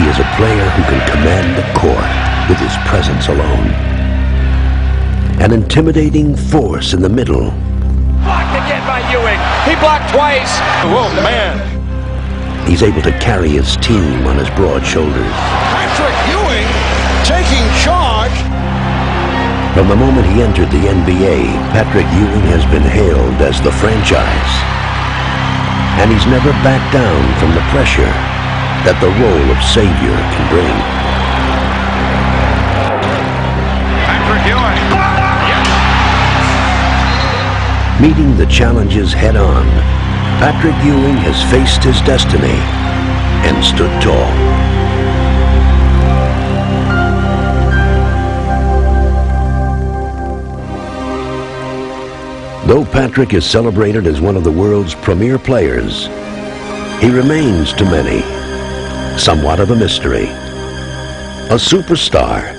is a player who can command the court with his presence alone. An intimidating force in the middle. Blocked again by Ewing. He blocked twice. Oh, man. He's able to carry his team on his broad shoulders. Patrick Ewing taking charge. From the moment he entered the NBA, Patrick Ewing has been hailed as the franchise. And he's never backed down from the pressure that the role of savior can bring. Patrick Ewing. Meeting the challenges head-on, Patrick Ewing has faced his destiny and stood tall. Though Patrick is celebrated as one of the world's premier players, he remains to many somewhat of a mystery. A superstar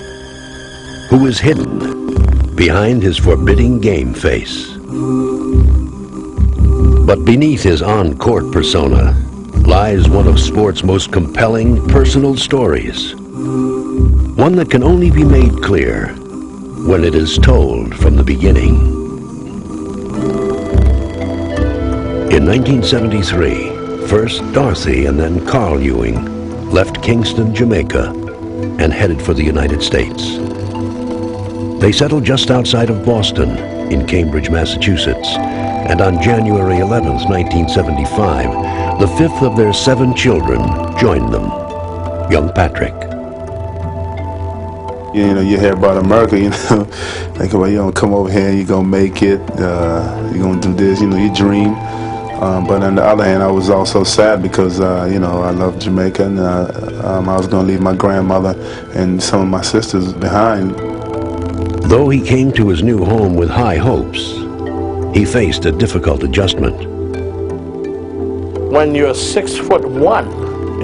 who is hidden behind his forbidding game face. But beneath his on-court persona lies one of sport's most compelling personal stories. One that can only be made clear when it is told from the beginning. In 1973, first Dorothy and then Carl Ewing left Kingston, Jamaica, and headed for the United States. They settled just outside of Boston in Cambridge, Massachusetts, and on January 11th, 1975, the fifth of their 7 children joined them, young Patrick. You know, you hear about America, you know, like, well, you're gonna come over here, you're gonna make it, you're gonna do this, you know, you dream. But on the other hand, I was also sad because, you know, I love Jamaica, and I was gonna leave my grandmother and some of my sisters behind. Though he came to his new home with high hopes, he faced a difficult adjustment. When you're 6'1"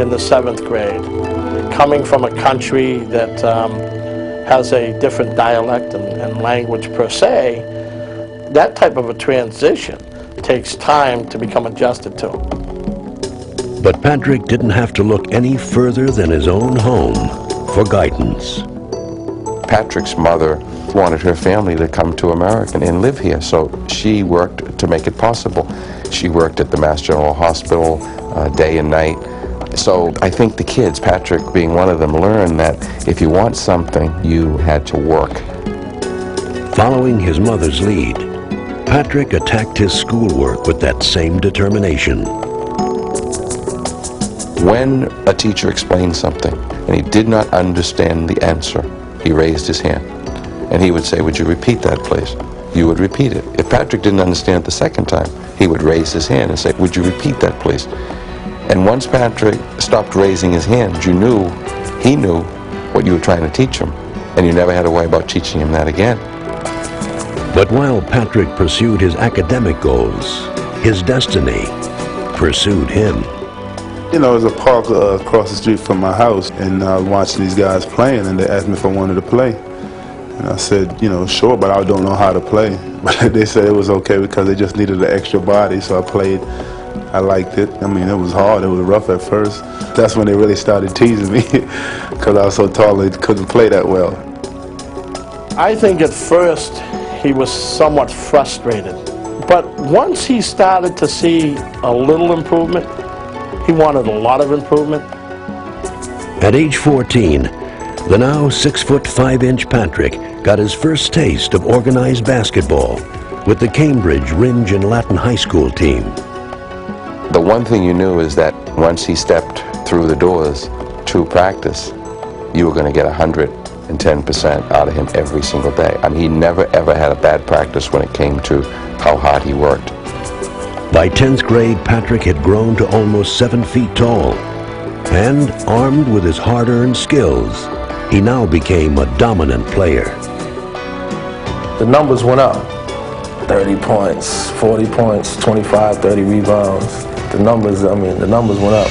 in the 7th grade, coming from a country that has a different dialect and language per se, that type of a transition takes time to become adjusted to. But Patrick didn't have to look any further than his own home for guidance. Patrick's mother wanted her family to come to America and live here, so she worked to make it possible. She worked at the Mass General Hospital day and night. So I think the kids, Patrick being one of them, learned that if you want something, you had to work. Following his mother's lead, Patrick attacked his schoolwork with that same determination. When a teacher explained something and he did not understand the answer, he raised his hand. And he would say, "Would you repeat that, please?" You would repeat it. If Patrick didn't understand it the second time, he would raise his hand and say, "Would you repeat that, please?" And once Patrick stopped raising his hand, he knew what you were trying to teach him. And you never had to worry about teaching him that again. But while Patrick pursued his academic goals, his destiny pursued him. You know, there's a park across the street from my house, and I was watching these guys playing, and they asked me if I wanted to play. And I said, you know, sure, but I don't know how to play. But they said it was okay because they just needed an extra body, so I played. I liked it. I mean, it was hard, it was rough at first. That's when they really started teasing me because I was so tall they couldn't play that well. I think at first he was somewhat frustrated, but once he started to see a little improvement, he wanted a lot of improvement. At age 14, the now 6'5" Patrick got his first taste of organized basketball with the Cambridge Ringe and Latin High School team. The one thing you knew is that once he stepped through the doors to practice, you were going to get 110% out of him every single day. I mean, he never ever had a bad practice when it came to how hard he worked. By 10th grade, Patrick had grown to almost 7 feet tall, and armed with his hard-earned skills, he now became a dominant player. The numbers went up. 30 points, 40 points, 25, 30 rebounds. The numbers went up.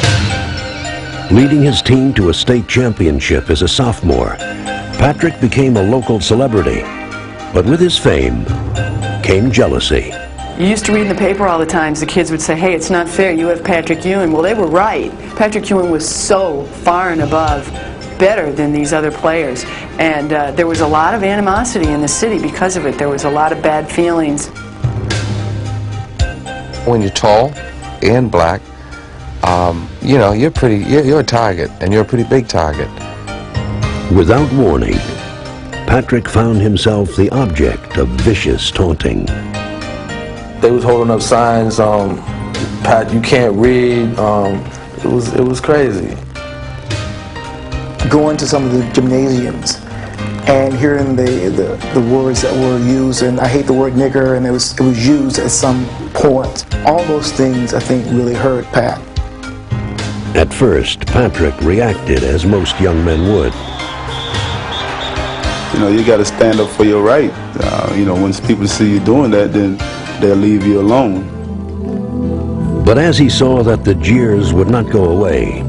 Leading his team to a state championship as a sophomore, Patrick became a local celebrity. But with his fame came jealousy. You used to read in the paper all the times, the kids would say, hey, it's not fair, you have Patrick Ewing. Well, they were right. Patrick Ewing was so far and above better than these other players. And there was a lot of animosity in the city because of it. There was a lot of bad feelings. When you're tall and black, you know, you're a target, and you're a pretty big target. Without warning, Patrick found himself the object of vicious taunting. They was holding up signs, Pat, you can't read. It was crazy. Going to some of the gymnasiums and hearing the words that were used, and I hate the word nigger, and it was used at some point. All those things, I think, really hurt Pat. At first, Patrick reacted as most young men would. You know, you got to stand up for your right. You know, when people see you doing that, then they'll leave you alone. But as he saw that the jeers would not go away,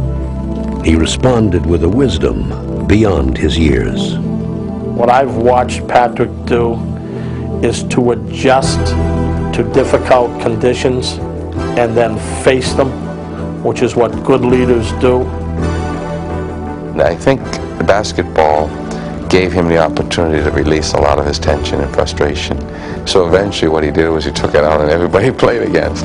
he responded with a wisdom beyond his years. What I've watched Patrick do is to adjust to difficult conditions and then face them, which is what good leaders do. I think basketball gave him the opportunity to release a lot of his tension and frustration. So eventually what he did was he took it out on everybody he played against.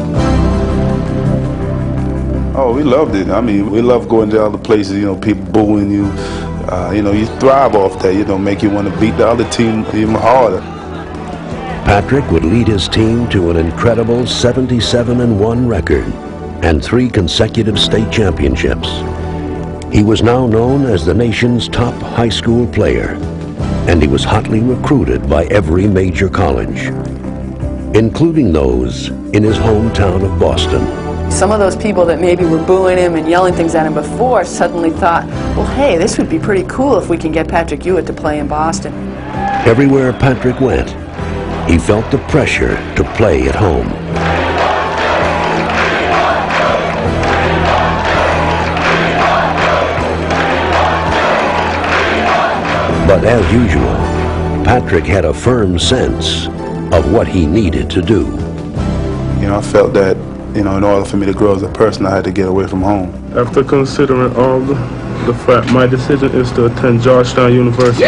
Oh, we loved it. I mean, we love going to other places, you know, people booing you. You know, you thrive off that. You know, make you want to beat the other team even harder. Patrick would lead his team to an incredible 77-1 record and 3 consecutive state championships. He was now known as the nation's top high school player, and he was hotly recruited by every major college, including those in his hometown of Boston. Some of those people that maybe were booing him and yelling things at him before suddenly thought, well, hey, this would be pretty cool if we can get Patrick Ewing to play in Boston. Everywhere Patrick went, he felt the pressure to play at home. But as usual, Patrick had a firm sense of what he needed to do. You know, I felt that, you know, in order for me to grow as a person, I had to get away from home. After considering all the fact, my decision is to attend Georgetown University.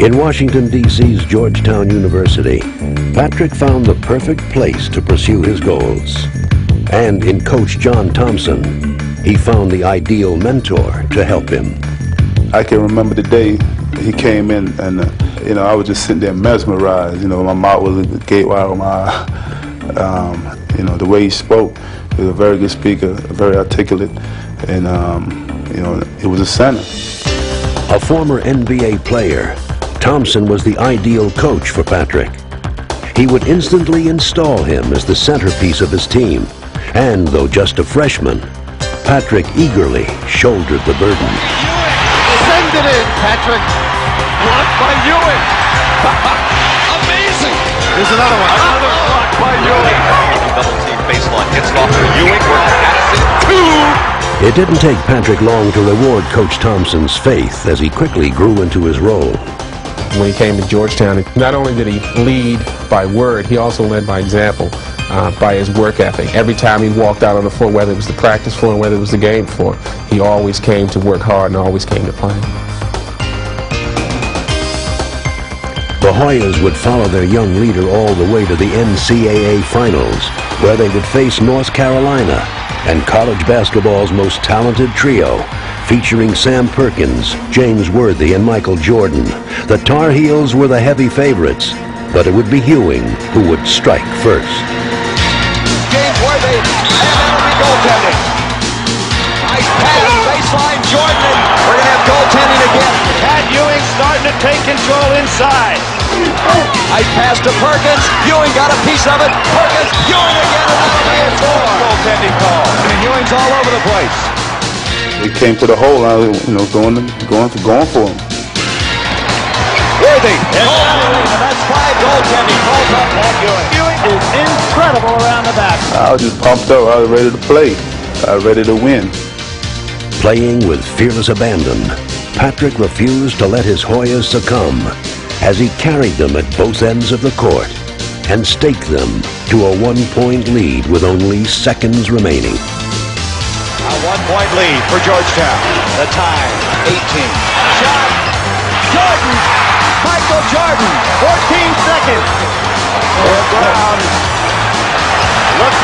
In Washington, D.C.'s Georgetown University, Patrick found the perfect place to pursue his goals. And in Coach John Thompson, he found the ideal mentor to help him. I can remember the day he came in, and you know, I was just sitting there mesmerized. You know, my mouth was a gateway of my eye. You know, the way he spoke, he was a very good speaker, very articulate, and you know, it was a center. A former NBA player, Thompson was the ideal coach for Patrick. He would instantly install him as the centerpiece of his team, and though just a freshman, Patrick eagerly shouldered the burden. Send it in, Patrick. Blocked by Ewing. Amazing. Here's another one. Another block by Ewing. Double team baseline gets it off to Ewing. We're 2. It didn't take Patrick long to reward Coach Thompson's faith as he quickly grew into his role. When he came to Georgetown, not only did he lead by word, he also led by example, by his work ethic. Every time he walked out on the floor, whether it was the practice floor or whether it was the game floor, he always came to work hard and always came to play. The Hoyas would follow their young leader all the way to the NCAA Finals, where they would face North Carolina and college basketball's most talented trio, featuring Sam Perkins, James Worthy, and Michael Jordan. The Tar Heels were the heavy favorites, but it would be Ewing who would strike first. James Worthy, and that'll be goaltending. Nice pass, baseline, Jordan. We're going to have goaltending again. Pat Ewing starting to take control inside. Nice pass to Perkins. Ewing got a piece of it. Perkins, Ewing again, and that'll be a goaltending call. And Ewing's all over the place. He came to the hole, you know, going for him. Worthy, and that's 5 goaltending calls on Pat Ewing. Ewing is incredible around the back. I was just pumped up. I was ready to play. ready to win. Playing with fearless abandon, Patrick refused to let his Hoyas succumb as he carried them at both ends of the court and staked them to a one-point lead with only seconds remaining. A one-point lead for Georgetown. The tie, 18. Shot, Jordan, Michael Jordan, 14 seconds. Brown. Look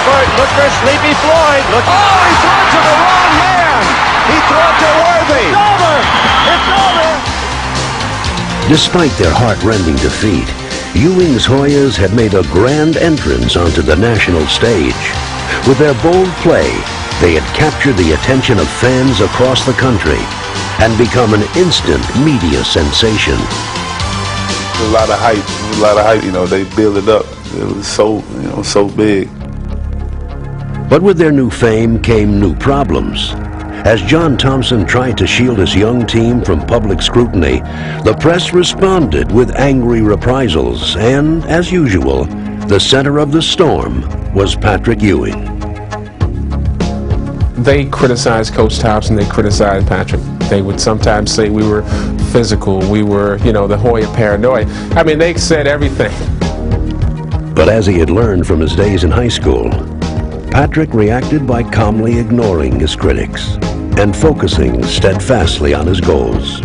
for Sleepy Floyd. Look. Oh, he threw it to the wrong man. He threw it to Worthy. It's over. It's over. Despite their heart-rending defeat, Ewing's Hoyas had made a grand entrance onto the national stage. With their bold play, they had captured the attention of fans across the country and become an instant media sensation. A lot of hype, you know, they built it up. It was so, so big. But with their new fame came new problems. As John Thompson tried to shield his young team from public scrutiny, the press responded with angry reprisals, and, as usual, the center of the storm was Patrick Ewing. They criticized Coach Thompson, they criticized Patrick. They would sometimes say we were physical, we were, the Hoya paranoid. I mean, they said everything. But as he had learned from his days in high school, Patrick reacted by calmly ignoring his critics and focusing steadfastly on his goals.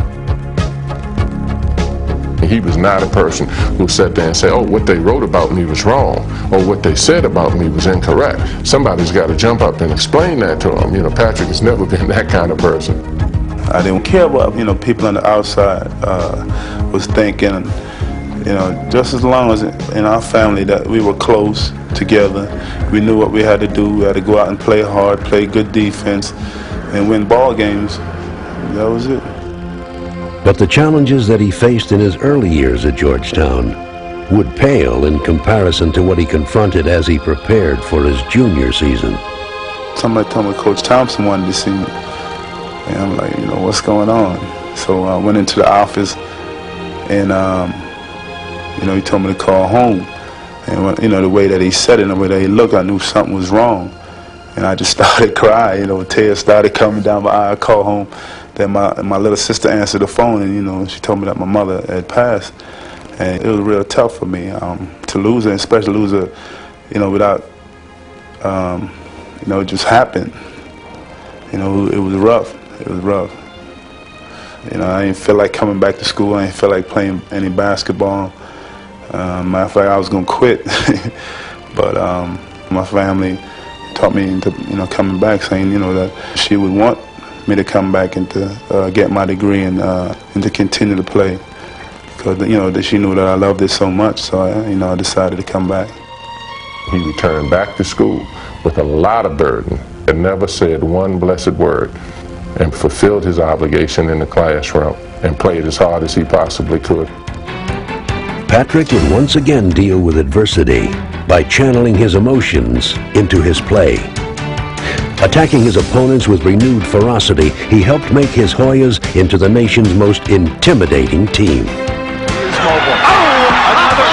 He was not a person who sat there and said, oh, what they wrote about me was wrong, or what they said about me was incorrect. Somebody's got to jump up and explain that to him. Patrick has never been that kind of person. I didn't care what, people on the outside was thinking. Just as long as in our family that we were close together, we knew what we had to do. We had to go out and play hard, play good defense, and win ball games. That was it. But the challenges that he faced in his early years at Georgetown would pale in comparison to what he confronted as he prepared for his junior season. Somebody told me Coach Thompson wanted to see me. And I'm like, what's going on? So I went into the office and, he told me to call home. And, the way that he said it and the way that he looked, I knew something was wrong. And I just started crying, tears started coming down my eye. I called home. Then my little sister answered the phone, and she told me that my mother had passed, and it was real tough for me to lose her, especially lose her, without, it just happened. It was rough. It was rough. I didn't feel like coming back to school. I didn't feel like playing any basketball. Matter of fact, I was gonna quit, but my family taught me into, coming back, saying, that she would want me to come back and to get my degree and to continue to play, because that she knew that I loved it so much. So I decided to come back. He returned back to school with a lot of burden and never said one blessed word, and fulfilled his obligation in the classroom and played as hard as he possibly could. Patrick would once again deal with adversity by channeling his emotions into his play. Attacking his opponents with renewed ferocity, he helped make his Hoyas into the nation's most intimidating team. Another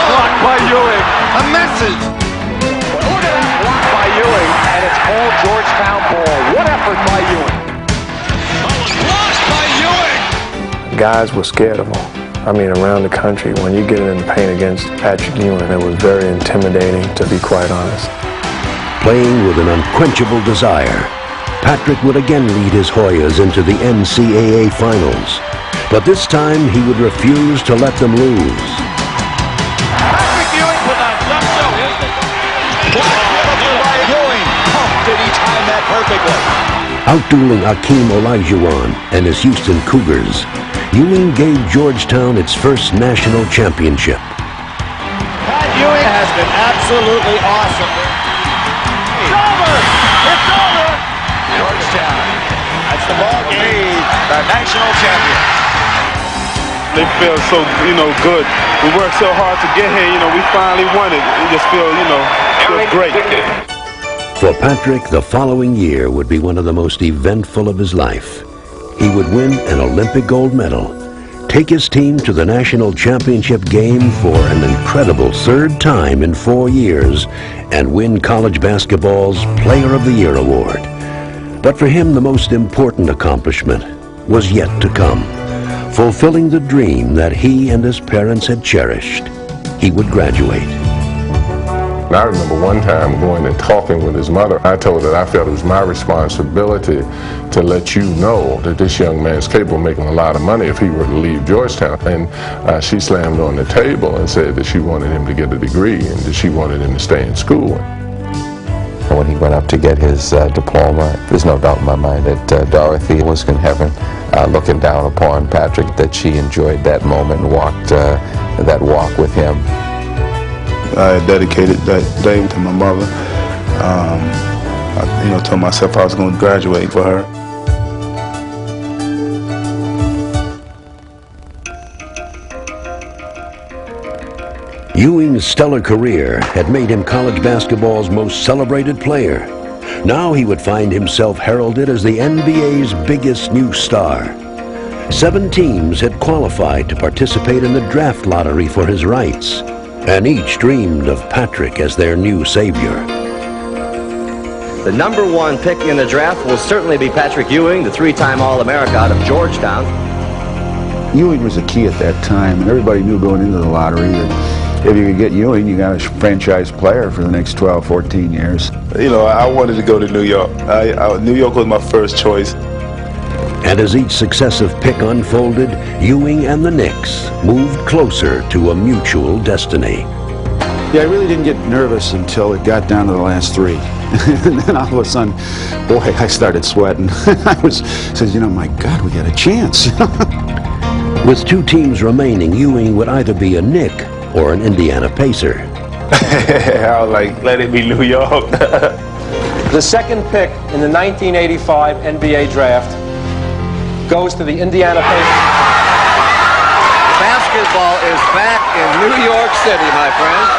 block by Ewing. A message. Look at that block by Ewing, and it's all Georgetown ball. What effort by Ewing. Blocked by Ewing. Guys were scared of him. Around the country, when you get in the paint against Patrick Ewing, it was very intimidating, to be quite honest. Playing with an unquenchable desire, Patrick would again lead his Hoyas into the NCAA finals. But this time, he would refuse to let them lose. Patrick Ewing with a jump shot. By Ewing. Oh, did he time that perfectly? Outdueling Akeem Olajuwon and his Houston Cougars, Ewing gave Georgetown its first national championship. Pat Ewing has been absolutely awesome. It's over! It's over! Georgetown, that's the ball game. The national champion. They feel so, good. We worked so hard to get here, we finally won it. It just feels great. For Patrick, the following year would be one of the most eventful of his life. He would win an Olympic gold medal, take his team to the national championship game for an incredible third time in 4 years, and win college basketball's Player of the Year award. But for him, the most important accomplishment was yet to come, fulfilling the dream that he and his parents had cherished. He would graduate. I remember one time going and talking with his mother. I told her that I felt it was my responsibility to let you know that this young man's capable of making a lot of money if he were to leave Georgetown. And she slammed on the table and said that she wanted him to get a degree and that she wanted him to stay in school. When he went up to get his diploma, there's no doubt in my mind that Dorothy was in heaven looking down upon Patrick, that she enjoyed that moment and walked that walk with him. I dedicated that day to my mother. I told myself I was going to graduate for her. Ewing's stellar career had made him college basketball's most celebrated player. Now he would find himself heralded as the NBA's biggest new star. 7 teams had qualified to participate in the draft lottery for his rights, and each dreamed of Patrick as their new savior. The #1 pick in the draft will certainly be Patrick Ewing, the 3-time All-America out of Georgetown. Ewing was the key at that time, and everybody knew going into the lottery that if you could get Ewing, you got a franchise player for the next 12, 14 years. You know, I wanted to go to New York. New York was my first choice. And as each successive pick unfolded, Ewing and the Knicks moved closer to a mutual destiny. Yeah, I really didn't get nervous until it got down to the last 3. And then all of a sudden, boy, I started sweating. Says, you know, my God, we got a chance. With 2 teams remaining, Ewing would either be a Knick or an Indiana Pacer. I was like, let it be New York. The second pick in the 1985 NBA draft goes to the Indiana Pacers. Basketball is back in New York City, my friends.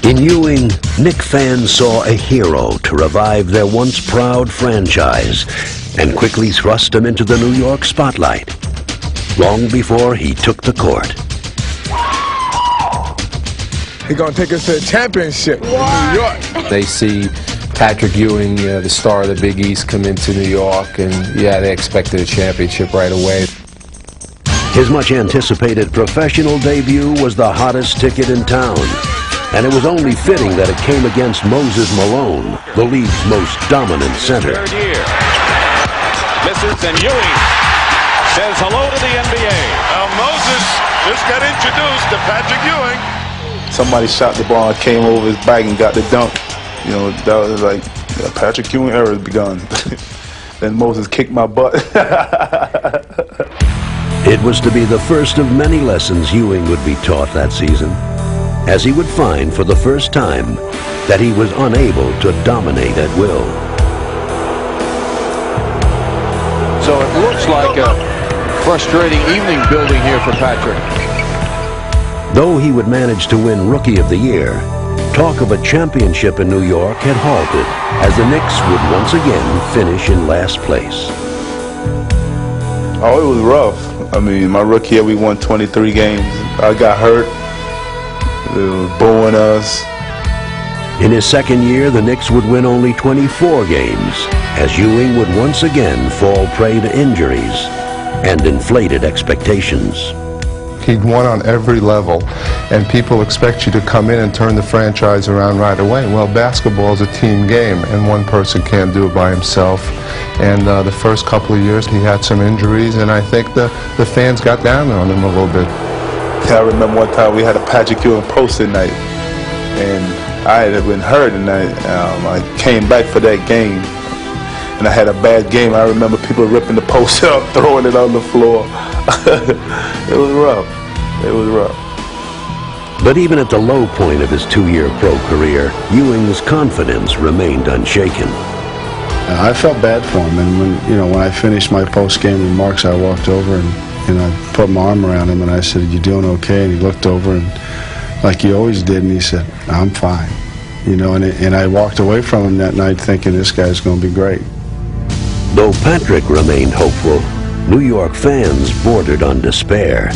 In Ewing, Knick fans saw a hero to revive their once proud franchise and quickly thrust him into the New York spotlight, long before he took the court. He's going to take us to the championship in New York. They see Patrick Ewing, the star of the Big East, come into New York, and yeah, they expected a championship right away. His much anticipated professional debut was the hottest ticket in town, and it was only fitting that it came against Moses Malone, the league's most dominant center. Third year. Misses, and Ewing says hello to the NBA. Moses just got introduced to Patrick Ewing. Somebody shot the ball, came over his back and got the dunk. You know, that was like, Patrick Ewing era has begun. Then Moses kicked my butt. It was to be the first of many lessons Ewing would be taught that season, as he would find for the first time that he was unable to dominate at will. So it looks like a frustrating evening building here for Patrick. Though he would manage to win Rookie of the Year, talk of a championship in New York had halted, as the Knicks would once again finish in last place. Oh, it was rough. I mean, my rookie year, we won 23 games. I got hurt. They were booing us. In his second year, the Knicks would win only 24 games, as Ewing would once again fall prey to injuries and inflated expectations. He'd won on every level, and people expect you to come in and turn the franchise around right away. Well, basketball is a team game, and one person can't do it by himself. And the first couple of years, he had some injuries, and I think the fans got down on him a little bit. I remember one time we had a Patrick Ewing poster night, and I had been hurt, and I came back for that game, and I had a bad game. I remember people ripping the poster up, throwing it on the floor. It was rough. It was rough. But even at the low point of his 2-year pro career, Ewing's confidence remained unshaken. I felt bad for him, and when I finished my post-game remarks, I walked over and I put my arm around him and I said, "You doing okay?" And he looked over and, like he always did, and he said, "I'm fine." And I walked away from him that night thinking this guy's going to be great. Though Patrick remained hopeful, New York fans bordered on despair.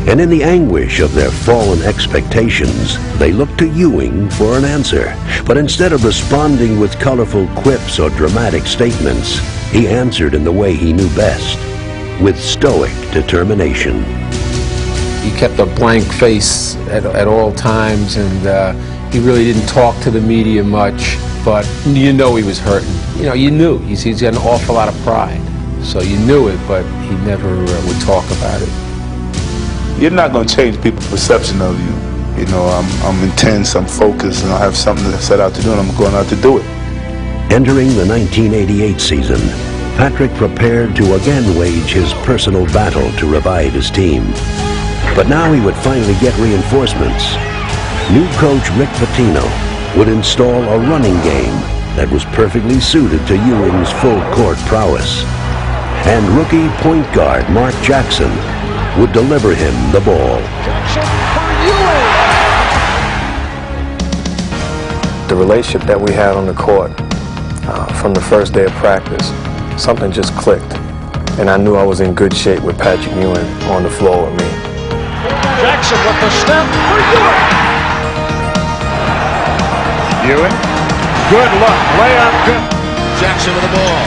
And in the anguish of their fallen expectations, they looked to Ewing for an answer. But instead of responding with colorful quips or dramatic statements, he answered in the way he knew best, with stoic determination. He kept a blank face at all times, and he really didn't talk to the media much, but you know he was hurting. You know, you knew. He's got an awful lot of pride, so you knew it, but he never would talk about it. You're not going to change people's perception of you. You know, I'm intense, I'm focused, and I have something to set out to do, and I'm going out to do it. Entering the 1988 season, Patrick prepared to again wage his personal battle to revive his team. But now he would finally get reinforcements. New coach Rick Pitino would install a running game that was perfectly suited to Ewing's full-court prowess. And rookie point guard Mark Jackson would deliver him the ball. The relationship that we had on the court from the first day of practice, something just clicked. And I knew I was in good shape with Patrick Ewing on the floor with me. Jackson with the step for Ewing. Ewing, good look, layup good. Jackson with the ball.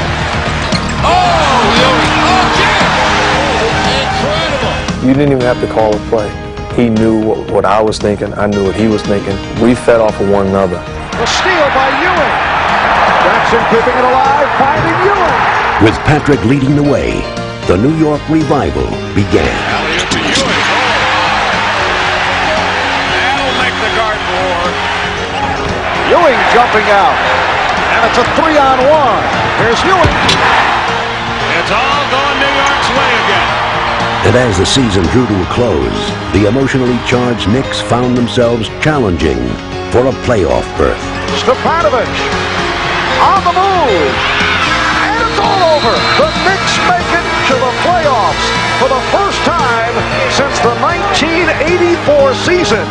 Oh, Ewing, oh, yeah! Incredible! You didn't even have to call a play. He knew what I was thinking, I knew what he was thinking. We fed off of one another. The steal by Ewing. Jackson keeping it alive, finding Ewing. With Patrick leading the way, the New York revival began. To Ewing. That'll make the Garden War. Ewing jumping out. And it's a 3-on-1. Here's Ewing. It's all gone New York's way again. And as the season drew to a close, the emotionally charged Knicks found themselves challenging for a playoff berth. Stefanovic on the move. And it's all over. The Knicks make it to the playoffs for the first time since the 1984 season.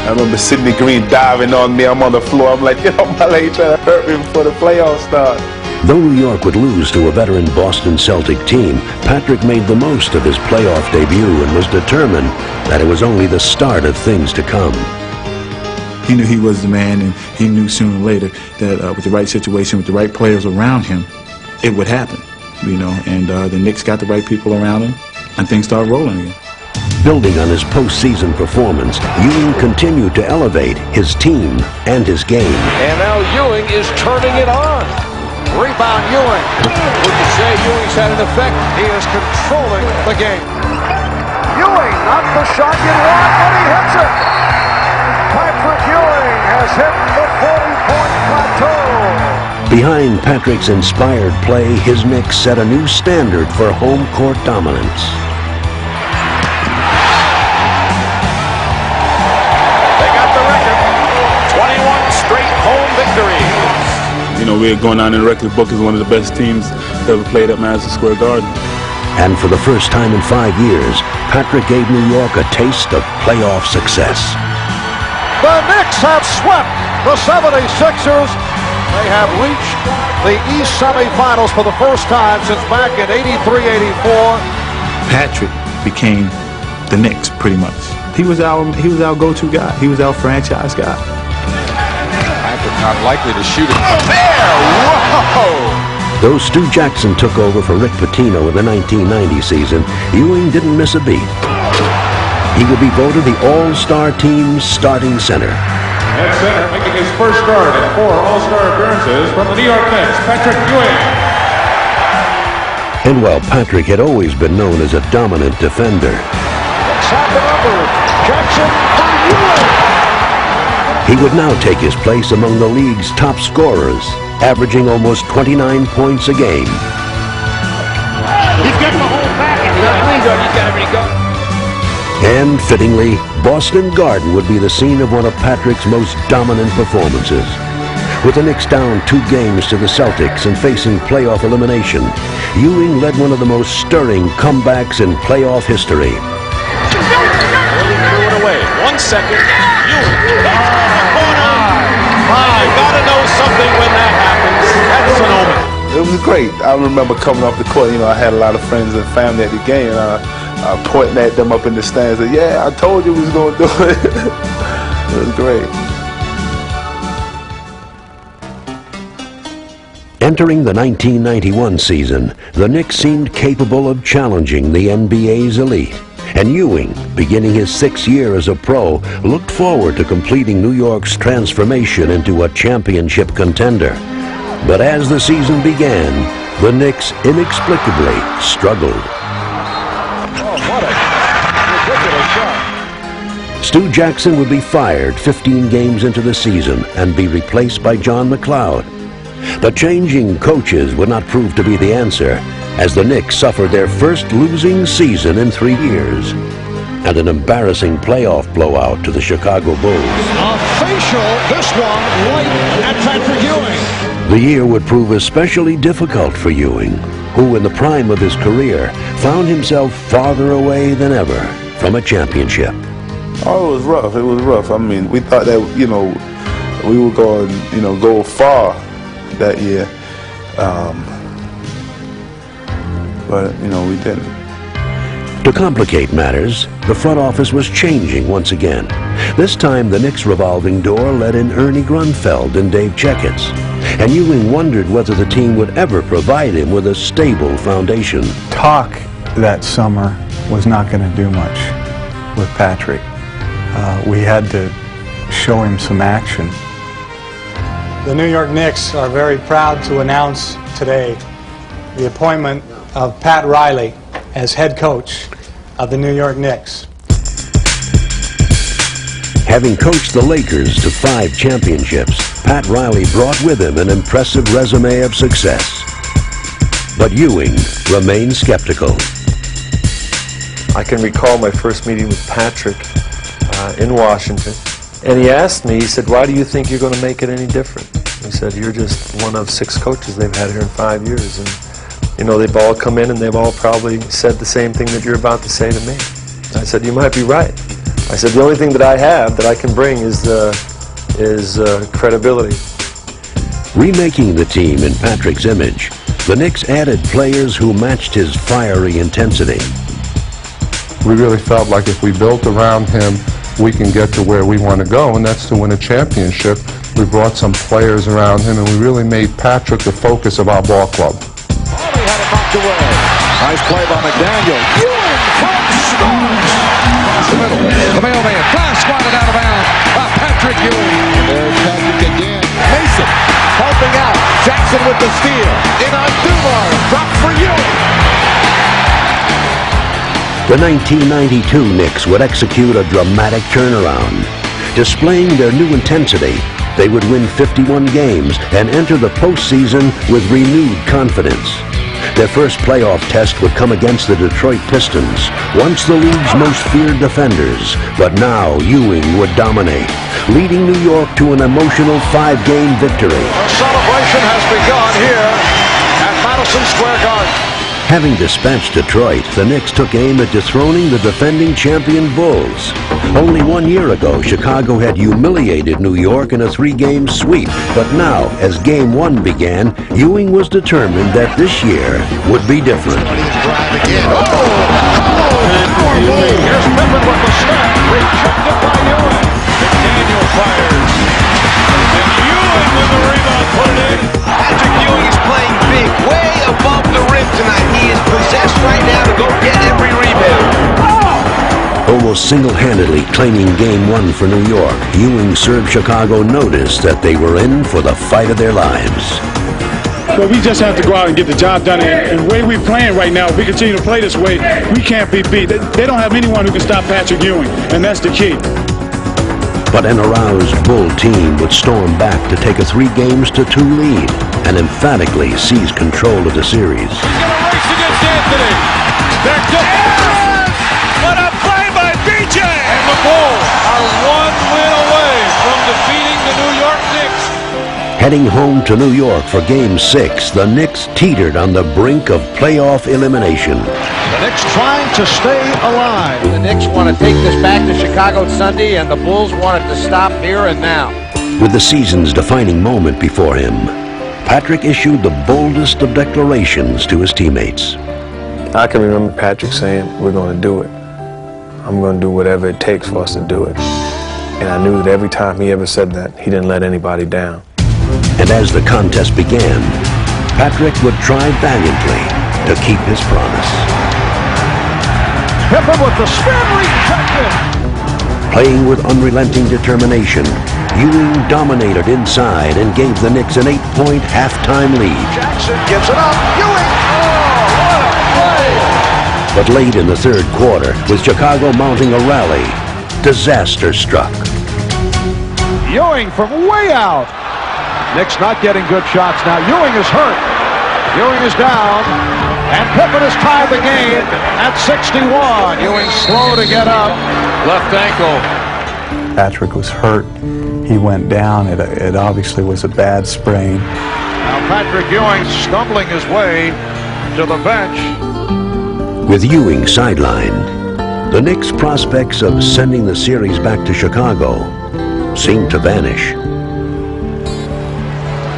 I remember Sidney Green diving on me. I'm on the floor. I'm like, you know, my leg trying to hurt me before the playoffs start. Though New York would lose to a veteran Boston Celtic team, Patrick made the most of his playoff debut and was determined that it was only the start of things to come. He knew he was the man, and he knew sooner or later that with the right situation, with the right players around him, it would happen, you know, and the Knicks got the right people around him, and things started rolling again. Building on his postseason performance, Ewing continued to elevate his team and his game. And now Ewing is turning it on. Rebound Ewing. Would you say Ewing's had an effect? He is controlling the game. Ewing, not the shot you want, but he hits it. Patrick Ewing has hit the 40-point plateau. Behind Patrick's inspired play, his Knicks set a new standard for home court dominance. They got the record. 21 straight home victories. You know, we're going down in the record book as one of the best teams that ever played at Madison Square Garden. And for the first time in 5 years, Patrick gave New York a taste of playoff success. The Knicks have swept the 76ers. They have reached the East semifinals for the first time since back in 83-84. Patrick became the Knicks, pretty much. He was our go-to guy. He was our franchise guy. Patrick not likely to shoot it. Oh, there! Whoa! Though Stu Jackson took over for Rick Pitino in the 1990 season, Ewing didn't miss a beat. He would be voted the All-Star Team's starting center. At center, making his first start in 4 All-Star appearances from the New York Knicks, Patrick Ewing. And while Patrick had always been known as a dominant defender, Inside the number, Jackson for Ewing. he would now take his place among the league's top scorers, averaging almost 29 points a game. He's getting the whole package. He's got everything going. And fittingly, Boston Garden would be the scene of one of Patrick's most dominant performances. With the Knicks down 2 games to the Celtics and facing playoff elimination, Ewing led one of the most stirring comebacks in playoff history. Threw it away. 1 second. Ewing. My, gotta know something when that happens. That's an omen. It was great. I remember coming off the court. You know, I had a lot of friends and family at the game. pointing at them up in the stands. Like, yeah, I told you we was going to do it. It was great. Entering the 1991 season, the Knicks seemed capable of challenging the NBA's elite. And Ewing, beginning his 6th year as a pro, looked forward to completing New York's transformation into a championship contender. But as the season began, the Knicks inexplicably struggled. Oh, what a ridiculous shot. Stu Jackson would be fired 15 games into the season and be replaced by John McLeod. But changing coaches would not prove to be the answer, as the Knicks suffered their first losing season in 3 years, and an embarrassing playoff blowout to the Chicago Bulls. A facial, this one, right at Patrick Ewing. The year would prove especially difficult for Ewing, who in the prime of his career found himself farther away than ever from a championship. Oh, it was rough. It was rough. I mean, we thought that, you know, we were going to, go far that year. But, we didn't. To complicate matters, the front office was changing once again. This time, the Knicks' revolving door let in Ernie Grunfeld and Dave Checketts, and Ewing wondered whether the team would ever provide him with a stable foundation. Talk that summer was not going to do much with Patrick. We had to show him some action. The New York Knicks are very proud to announce today the appointment of Pat Riley as head coach of the New York Knicks. Having coached the Lakers to 5 championships, Pat Riley brought with him an impressive resume of success. But Ewing remained skeptical. I can recall my first meeting with Patrick in Washington, and he asked me, he said, why do you think you're going to make it any different? He said, you're just one of 6 coaches they've had here in 5 years, and they've all come in and they've all probably said the same thing that you're about to say to me. I said, you might be right. I said, the only thing that I have that I can bring is credibility. Remaking the team in Patrick's image, the Knicks added players who matched his fiery intensity. We really felt like if we built around him, we can get to where we want to go, and that's to win a championship. We brought some players around him, and we really made Patrick the focus of our ball club. He had it knocked away. Nice play by McDaniel. Ewing from Stone. Across the middle. The mailman. Flash swatted out of bounds by Patrick Ewing. There's Patrick again. Mason helping out. Jackson with the steal. In on Dumar. Drop for Ewing. The 1992 Knicks would execute a dramatic turnaround. Displaying their new intensity, they would win 51 games and enter the postseason with renewed confidence. Their first playoff test would come against the Detroit Pistons, once the league's most feared defenders, but now Ewing would dominate, leading New York to an emotional 5-game victory. A celebration has begun here at Madison Square Garden. Having dispatched Detroit, the Knicks took aim at dethroning the defending champion Bulls. Only 1 year ago, Chicago had humiliated New York in a 3-game sweep. But now, as Game 1 began, Ewing was determined that this year would be different. Here's Pippen with the snap. Rejected by Ewing. McDaniel fires. And Ewing with the rebound put it in. Patrick Ewing is playing big, way above the rim tonight. He is possessed right now to go get every rebound. Almost single-handedly claiming Game 1 for New York, Ewing served Chicago notice that they were in for the fight of their lives. But we just have to go out and get the job done. And the way we're playing right now, if we continue to play this way, we can't be beat. They don't have anyone who can stop Patrick Ewing, and that's the key. But an aroused Bull team would storm back to take a 3-2 lead and emphatically seize control of the series. He's going to race against Anthony. They're yes! What a play by BJ! And the Bulls are 1 win away from defeating the New York Knicks. Heading home to New York for Game 6, the Knicks teetered on the brink of playoff elimination. The Knicks trying to stay alive. The Knicks want to take this back to Chicago Sunday, and the Bulls want it to stop here and now. With the season's defining moment before him, Patrick issued the boldest of declarations to his teammates. I can remember Patrick saying, "We're going to do it. I'm going to do whatever it takes for us to do it." And I knew that every time he ever said that, he didn't let anybody down. And as the contest began, Patrick would try valiantly to keep his promise. Pippen with the spin, rejected. Playing with unrelenting determination, Ewing dominated inside and gave the Knicks an 8-point halftime lead. Jackson gives it up. Ewing. Oh, what a play! But late in the third quarter, with Chicago mounting a rally, disaster struck. Ewing from way out. Knicks not getting good shots now. Ewing is hurt. Ewing is down. And Pippen has tied the game at 61. Ewing slow to get up. Left ankle. Patrick was hurt. He went down. It obviously was a bad sprain. Now Patrick Ewing stumbling his way to the bench. With Ewing sidelined, the Knicks' prospects of sending the series back to Chicago seemed to vanish.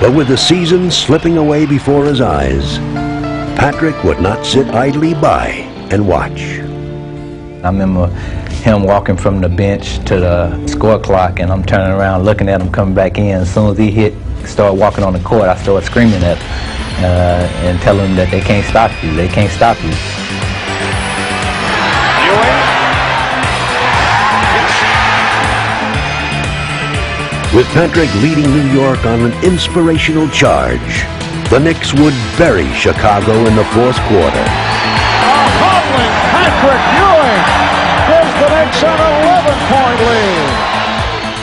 But with the season slipping away before his eyes, Patrick would not sit idly by and watch. I remember him walking from the bench to the score clock, and I'm turning around looking at him coming back in. As soon as he started walking on the court, I started screaming at him and telling him that they can't stop you. They can't stop you. With Patrick leading New York on an inspirational charge, the Knicks would bury Chicago in the fourth quarter. Hobbling Patrick Ewing gives the Knicks an 11-point lead.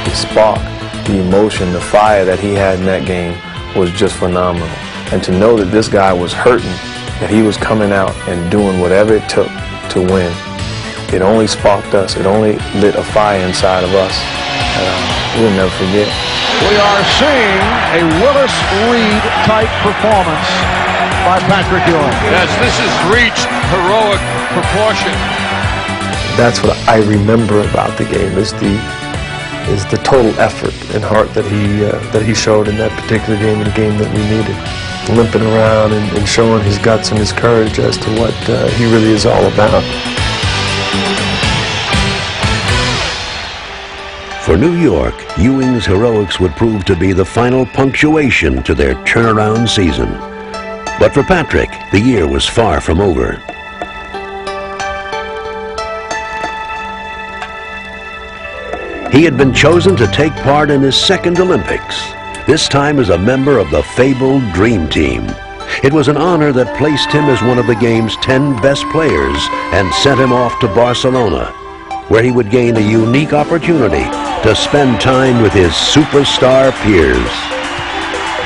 The spark, the emotion, the fire that he had in that game was just phenomenal. And to know that this guy was hurting, that he was coming out and doing whatever it took to win, it only sparked us. It only lit a fire inside of us. We'll never forget. We are seeing a Willis Reed type performance by Patrick Ewing. Yes, this has reached heroic proportion. That's what I remember about the game is the total effort and heart that he showed in that particular game, the game that we needed. Limping around and showing his guts and his courage as to what he really is all about. For New York, Ewing's heroics would prove to be the final punctuation to their turnaround season. But for Patrick, the year was far from over. He had been chosen to take part in his second Olympics, this time as a member of the fabled Dream Team. It was an honor that placed him as one of the game's 10 best players and sent him off to Barcelona, where he would gain a unique opportunity to spend time with his superstar peers.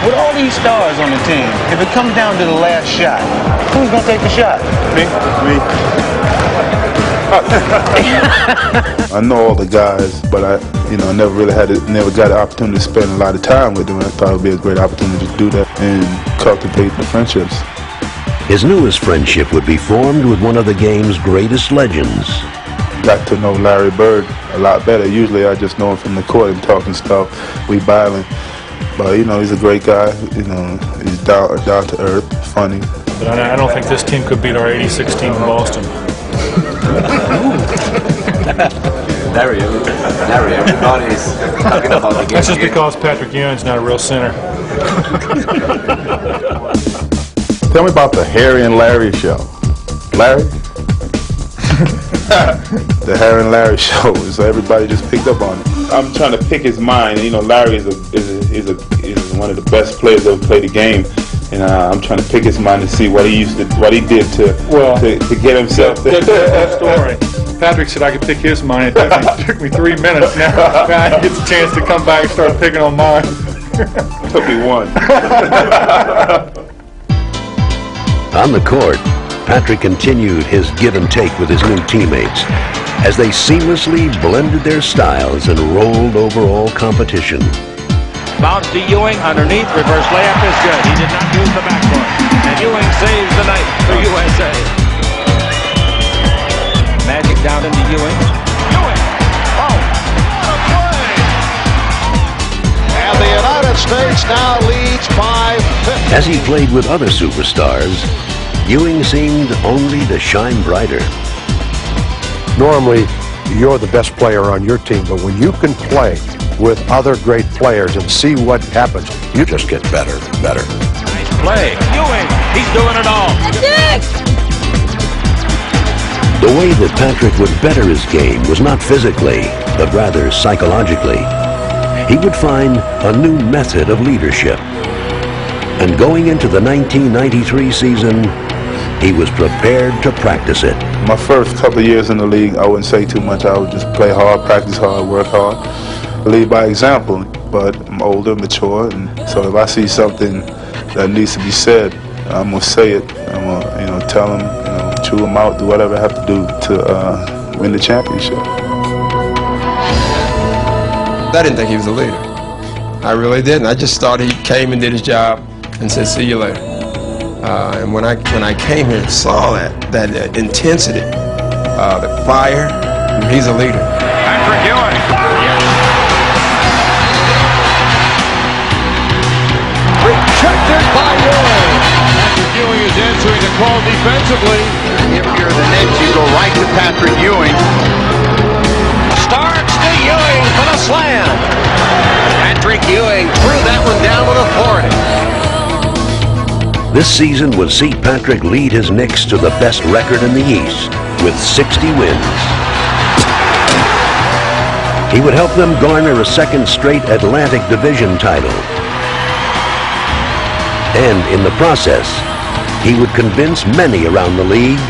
With all these stars on the team, if it comes down to the last shot, who's going to take the shot? Me. I know all the guys, but I never got the opportunity to spend a lot of time with them. I thought it would be a great opportunity to do that and cultivate the friendships. His newest friendship would be formed with one of the game's greatest legends. Got to know Larry Bird a lot better. Usually I just know him from the court and talking stuff. We battling. But, he's a great guy. He's down to earth, funny. But I don't think this team could beat our 86 team in Boston. Larry, everybody's talking about the game. That's just because Patrick Ewing's not a real center. Tell me about the Harry and Larry show. Larry? The Harry and Larry show, so everybody just picked up on it. I'm trying to pick his mind. Larry is one of the best players that ever played the game, and I'm trying to pick his mind to see what he did to get himself there. That story. Patrick said I could pick his mind. It took me 3 minutes. Now he gets a chance to come back and start picking on mine. Took me one. On the court, Patrick continued his give and take with his new teammates as they seamlessly blended their styles and rolled over all competition. Bounce to Ewing, underneath, reverse layup is good. He did not use the backboard. And Ewing saves the night for USA. Magic down into Ewing. Ewing! Oh, what a play! And the United States now leads by 50. As he played with other superstars, Ewing seemed only to shine brighter. Normally, you're the best player on your team, but when you can play with other great players and see what happens, you just get better and better. Nice play. Ewing, he's doing it all. The way that Patrick would better his game was not physically, but rather psychologically. He would find a new method of leadership. And going into the 1993 season, he was prepared to practice it. My first couple of years in the league, I wouldn't say too much. I would just play hard, practice hard, work hard, lead by example. But I'm older, mature, and so if I see something that needs to be said, I'm gonna say it. I'm gonna, tell them, chew them out, do whatever I have to do to win the championship. I didn't think he was a leader. I really didn't. I just thought he came and did his job and said, "See you later." And when I came here and saw that intensity, the fire, he's a leader. Patrick Ewing. Rejected by Ewing. Patrick Ewing is answering the call defensively. If you're the Knicks, you go right to Patrick Ewing. Starks to Ewing for the slam. Patrick Ewing threw that one down with authority. This season would see Patrick lead his Knicks to the best record in the East, with 60 wins. He would help them garner a second straight Atlantic Division title. And in the process, he would convince many around the league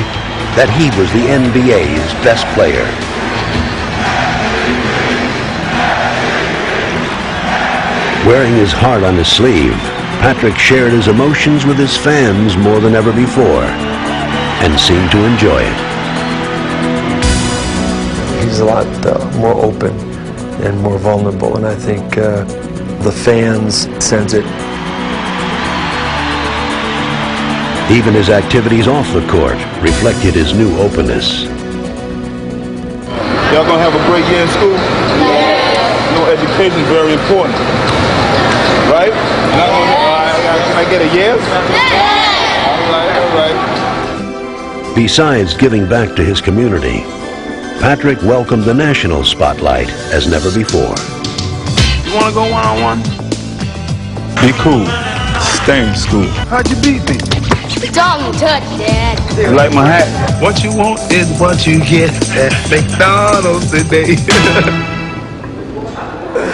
that he was the NBA's best player. Wearing his heart on his sleeve, Patrick shared his emotions with his fans more than ever before and seemed to enjoy it. He's a lot more open and more vulnerable, and I think the fans sense it. Even his activities off the court reflected his new openness. Y'all gonna have a great year in school? Education is very important, right? Can I get a yes? All right. Besides giving back to his community, Patrick welcomed the national spotlight as never before. You wanna go one-on-one? Be cool. Stay in school. How'd you beat me? Don't touch, Dad. You like my hat? What you want is what you get at McDonald's today.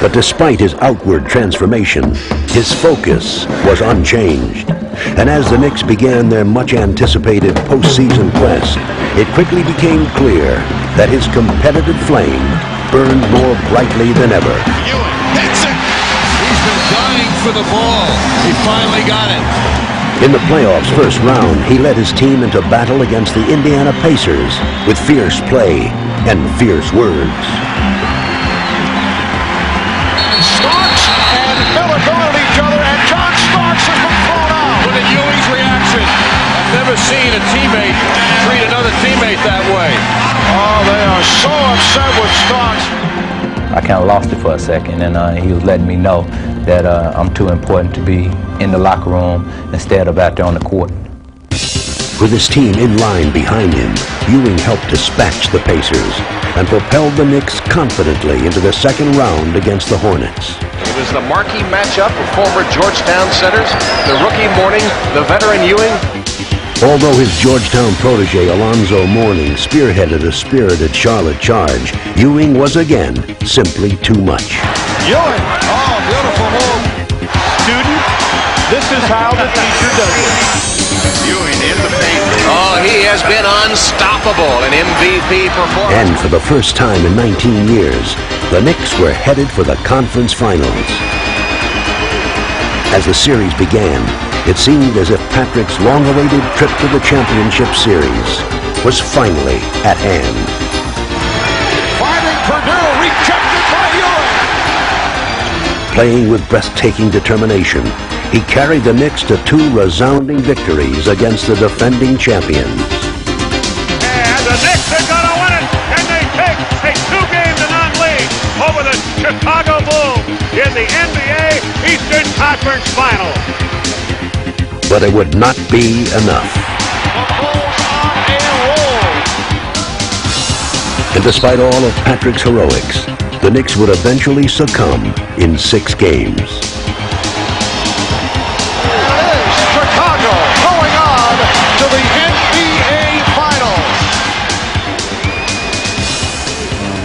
But despite his outward transformation, his focus was unchanged. And as the Knicks began their much-anticipated postseason quest, it quickly became clear that his competitive flame burned more brightly than ever. Ewing hits it. He's been dying for the ball. He finally got it. In the playoffs' first round, he led his team into battle against the Indiana Pacers with fierce play and fierce words. Starks and Miller going at each other, and John Starks has been thrown out. Look at Ewing's reaction. I've never seen a teammate treat another teammate that way. Oh, they are so upset with Starks. I kind of lost it for a second, and he was letting me know that I'm too important to be in the locker room instead of out there on the court. With his team in line behind him, Ewing helped dispatch the Pacers and propelled the Knicks confidently into the second round against the Hornets. It was the marquee matchup of former Georgetown centers, the rookie Mourning, the veteran Ewing. Although his Georgetown protege Alonzo Mourning spearheaded a spirited Charlotte charge, Ewing was again simply too much. Ewing, oh, beautiful move. Student, this is how the teacher does it. Ewing in the paint. Oh, he has been unstoppable, an MVP performance. And for the first time in 19 years, the Knicks were headed for the conference finals. As the series began, it seemed as if Patrick's long-awaited trip to the championship series was finally at hand. Finding Purdue, rejected by Ewing. Playing with breathtaking determination, he carried the Knicks to 2 resounding victories against the defending champions. And the Knicks are going to win it, and they take a 2-game-to-none lead over the Chicago Bulls in the NBA Eastern Conference Finals. But it would not be enough. And despite all of Patrick's heroics, the Knicks would eventually succumb in 6 games. Chicago going on to the NBA Finals.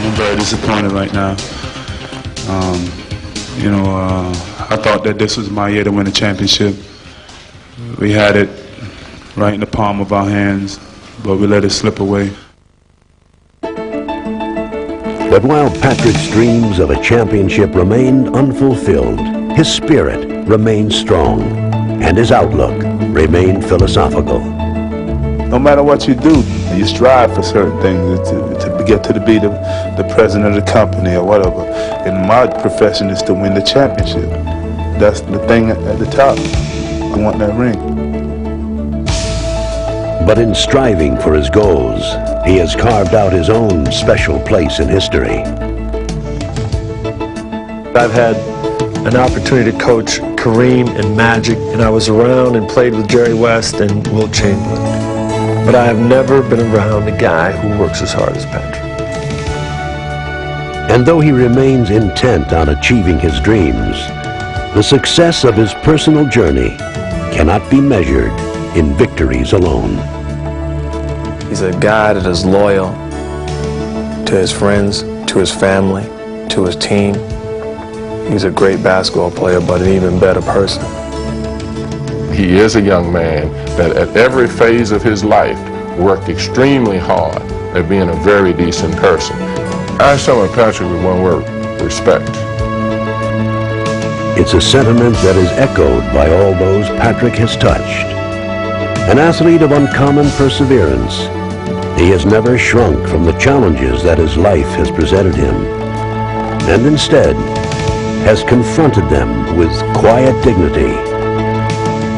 I'm very disappointed right now. I thought that this was my year to win a championship. We had it right in the palm of our hands, but we let it slip away. But while Patrick's dreams of a championship remained unfulfilled, his spirit remained strong, and his outlook remained philosophical. No matter what you do, you strive for certain things to get to be the president of the company or whatever. And my profession is to win the championship. That's the thing at the top. I want that ring. But in striving for his goals, he has carved out his own special place in history. I've had an opportunity to coach Kareem and Magic, and I was around and played with Jerry West and Wilt Chamberlain. But I have never been around a guy who works as hard as Patrick. And though he remains intent on achieving his dreams, the success of his personal journey cannot be measured in victories alone. He's a guy that is loyal to his friends, to his family, to his team. He's a great basketball player, but an even better person. He is a young man that at every phase of his life worked extremely hard at being a very decent person. I summon Patrick with one word: respect. It's a sentiment that is echoed by all those Patrick has touched. An athlete of uncommon perseverance, he has never shrunk from the challenges that his life has presented him, and instead has confronted them with quiet dignity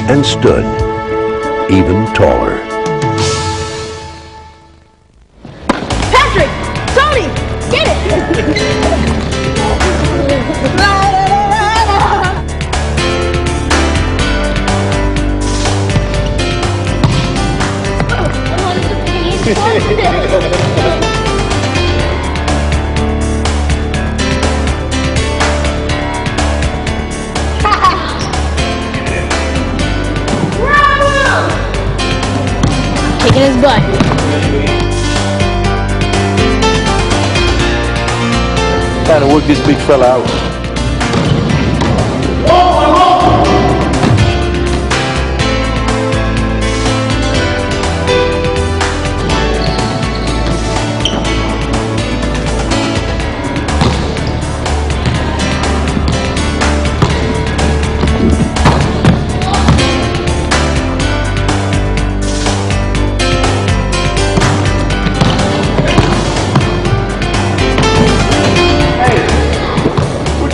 and stood even taller. Patrick! Tony! Get it! Kicking his butt. Trying to work this big fella out.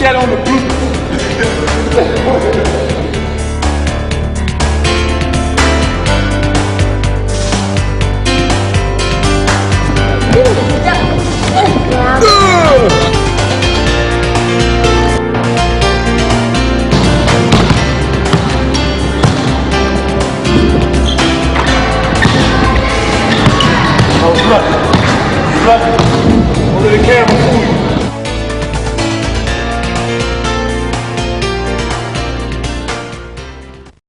That on the group. Oh, look.